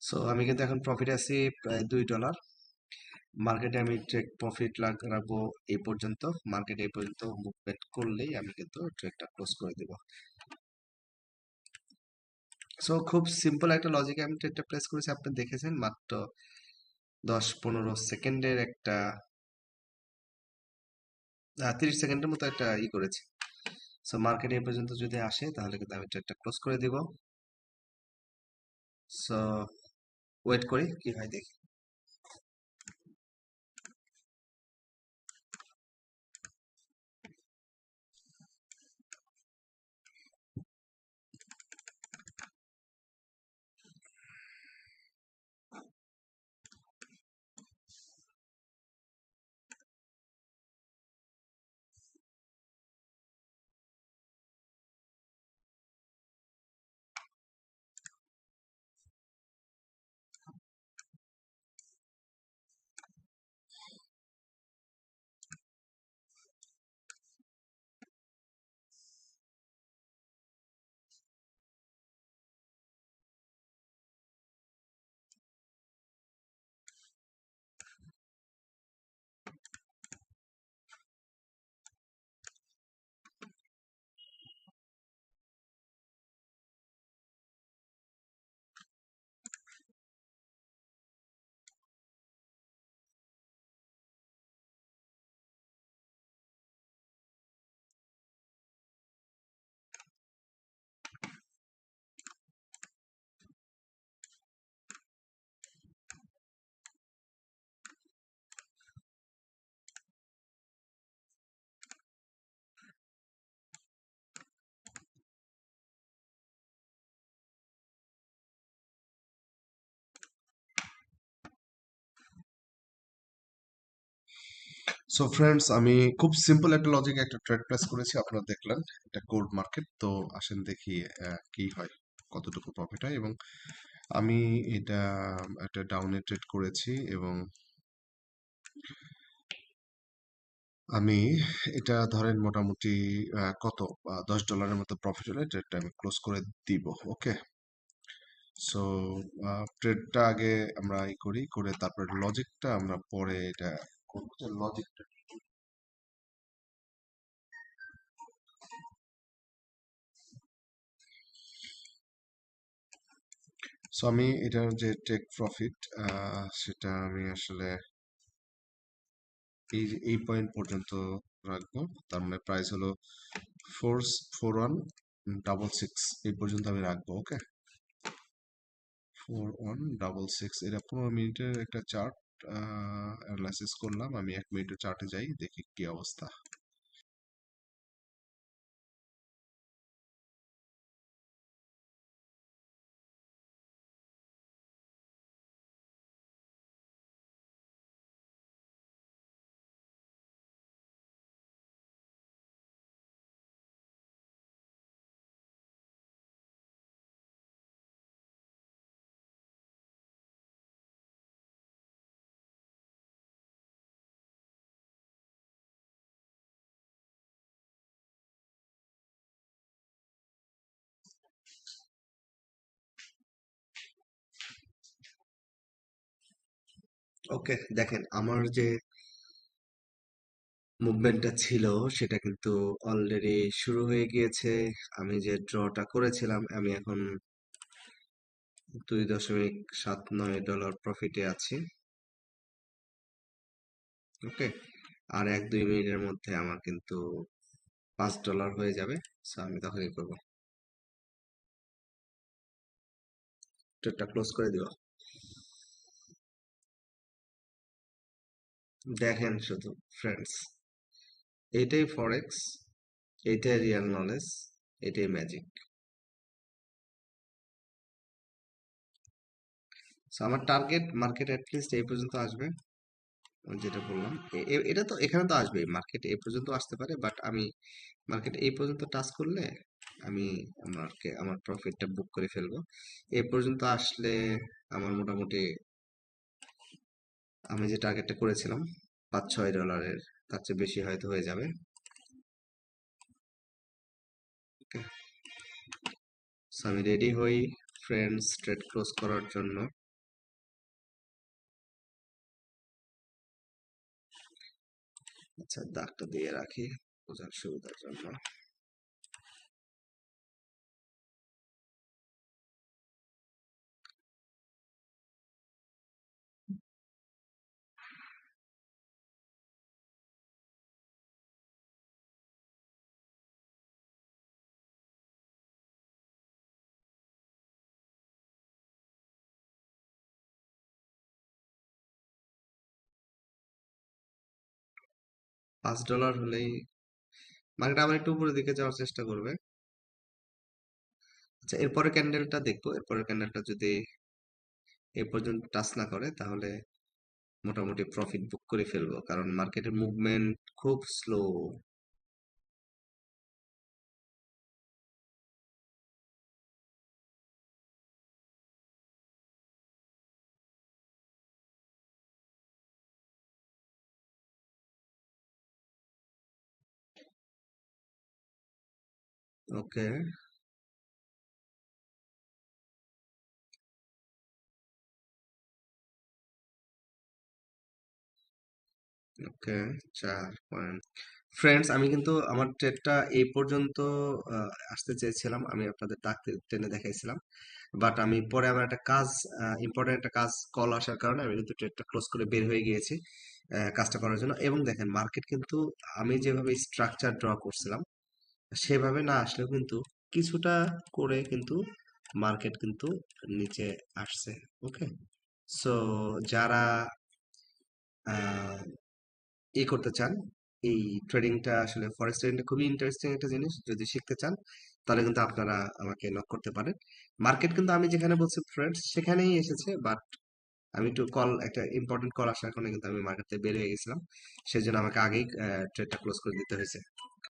So আমি কিন্তু এখন প্রফিট আছি প্রায় $2। মার্কেটে আমি ট্রেড প্রফিট রাখবো এই পর্যন্ত। মার্কেট এই পর্যন্ত মুভমেন্ট করলেই আমি কিন্তু ট্রেডটা ক্লোজ করে দিব। সো খুব সিম্পল একটা লজিকে আমি ট্রেডটা প্লেস করেছি, আপনি দেখেছেন মাত্র 10-15 সেকেন্ডের একটা 30 সেকেন্ডের মতো একটা করেছি। সো মার্কেট এই পর্যন্ত যদি আসে তাহলে কিন্তু আমি ট্রেডটা ক্লোজ করে দিব। সো ওয়েট করি কি হয় দেখি। সো ফ্রেন্ডস, আমি খুব সিম্পল একটা লজিকে একটা ট্রেড প্লেস করেছি, আপনারা দেখলেন। এটা গোল্ড মার্কেট। তো আসেন দেখি কি হয়, কতটুকু প্রফিট হয়। এবং আমি এটা একটা ডাউনে ট্রেড করেছি এবং আমি এটা ধরেন মোটামুটি কত $10 মতো প্রফিট হলে ট্রেডটা আমি ক্লোজ করে দিব। ওকে। সো ট্রেডটা আগে আমরা করি, করে তারপরে লজিকটা আমরা পরে এটা করবো, যে লজিকটা। সো আমি এটার যে টেক প্রফিট সেটা আমি আসলে এই পয়েন্ট পর্যন্ত রাখবো। তার মানে প্রাইস হলো 4166, এই পর্যন্ত আমি রাখবো। ওকে, 4166। এটা 15 মিনিটের একটা চার্ট অ্যানালাইসিস করলাম। আমি 1 মিনিটের চার্টে যাই, দেখি কি অবস্থা। ওকে, দেখেন আমার যে মুভমেন্টটা ছিল সেটা কিন্তু অলরেডি শুরু হয়ে গিয়েছে। আমি যে ড্রটা করেছিলাম, আমি এখন $2.79 প্রফিটে আছি। ওকে, আর 1-2 মিনিটের মধ্যে আমার কিন্তু $5 হয়ে যাবে। সো আমি তখনই করবো, ট্রেডটা ক্লোজ করে দিব। দেখেন শুধু ফ্রেন্ডস, এইটাই ফরেক্স, এইটাই রিয়েল নলেজ, এটাই ম্যাজিক। সো আমার টার্গেট মার্কেট অ্যাটলিস্ট এই পর্যন্ত আসবে। আমি যেটা বললাম, এটা তো এখানে তো আসবেই, মার্কেট এই পর্যন্ত আসতে পারে, বাট আমি মার্কেট এই পর্যন্ত টাচ করলে আমি আমার প্রফিটটা বুক করে ফেলবো। এই পর্যন্ত আসলে আমার মোটামুটি আমি যে টার্গেটটা করেছিলাম $5-6, তার চেয়ে বেশি হয়তো হয়ে যাবে। ওকে, সো আমি রেডি হই ফ্রেন্ডস ট্রেড ক্লোজ করার জন্য। আচ্ছা, দাগটা দিয়ে রাখি বোঝার সুবিধার জন্য। $5 হলেই মার্কেট আবার একটু উপরের দিকে যাওয়ার চেষ্টা করবে। আচ্ছা, এরপরে ক্যান্ডেলটা দেখবো, এরপরের ক্যান্ডেলটা যদি এ পর্যন্ত টাচ না করে তাহলে মোটামুটি প্রফিট বুক করে ফেলবো, কারণ মার্কেটের মুভমেন্ট খুব স্লো। ওকে, ওকে, 4 পয়েন্ট। ফ্রেন্ডস, আমি কিন্তু আমার ট্রেডটা এই পর্যন্ত আসতে চেয়েছিলাম, আমি আপনাদের দাগ টেনে দেখাইছিলাম, বাট আমি পরে আমার একটা কাজ, ইম্পর্টেন্ট একটা কাজ কল আসার কারণে আমি কিন্তু ট্রেডটা ক্লোজ করে বের হয়ে গিয়েছি কাজটা করার জন্য। এবং দেখেন মার্কেট কিন্তু আমি যেভাবে স্ট্রাকচার ড্র করছিলাম সেভাবে না আসলেও কিন্তু কিছুটা করে কিন্তু মার্কেট কিন্তু নিচে আসছে। ওকে, সো যারা আহ, করতে চান, এই ট্রেডিংটা আসলে ফরেক্স ট্রেডিংটা খুবই ইন্টারেস্টিং একটা জিনিস, যদি শিখতে চান তাহলে কিন্তু আপনারা আমাকে নক করতে পারেন। মার্কেট কিন্তু আমি যেখানে বলছি ফ্রেন্ডস সেখানেই এসেছে, বাট আমি একটু কল, একটা ইম্পর্টেন্ট কল আসার কারণে কিন্তু আমি মার্কেট থেকে বের হয়ে গেছিলাম, সেই জন্য আমাকে আগেই ট্রেডটা ক্লোজ করে দিতে হয়েছে।